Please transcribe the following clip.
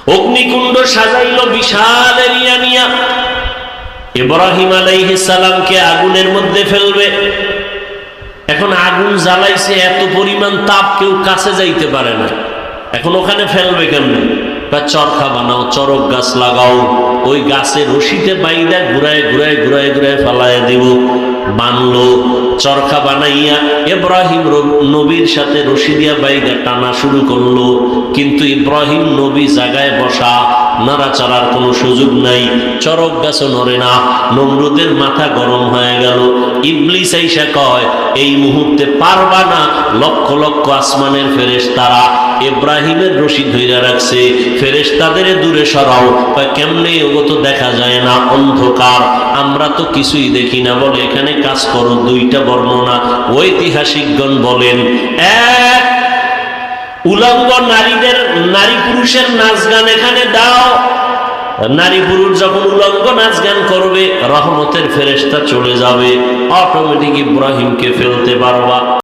অগ্নিকুণ্ড সাজাইল বিশাল area নিয়া। ইব্রাহিম আলাইহিস সালামকে আগুনের মধ্যে ফেলবে। এখন আগুন জ্বালাইছে, এত পরিমাণ তাপ, কেউ কাছে যাইতে পারে না। এখন ওখানে ফেলবে কেমনে? বা চরখা বানাও, চরক গাছ লাগাও, ওই গাছে রশিতে বাইদা ঘুরায় ঘুরায় ঘুরায় ঘুরায় ফালায় দিব। বানলো, চরখা বানাইয়া ইব্রাহিম নবীর সাথে রশি দিয়া বাইদা টানা শুরু করলো। কিন্তু ইব্রাহিম নবী জায়গায় বসা, নাড়াচাড়ার কোনো সুযোগ নাই, চরক গাছও নড়ে না। নমরুদের মাথা গরম হয়ে গেল। ইবলিস আইসা কয়, এই মুহূর্তে পারবা না। লক্ষ লক্ষ আসমানের ফেরেশতারা ইব্রাহিমের রশি ধইরা রাখছে, ফেরেশতাদের দূরে সরাও। কেমনে? ওগো তো দেখা যায় না, অন্ধকার, আমরা তো কিছুই দেখি না। বলে এখানে কাজ করো, দুইটা বর্ণনা। ঐতিহাসিকগণ বলেন, এক, উলঙ্গ নারীদের, নারী পুরুষের নাচ গান এখানে দাও। নারী পুরুষ যখন উলঙ্গ নাচ গান করবে, রহমতের ফেরেশতা চলে যাবে, অটোমেটিক ইব্রাহিমকে ফেলতে পারবা।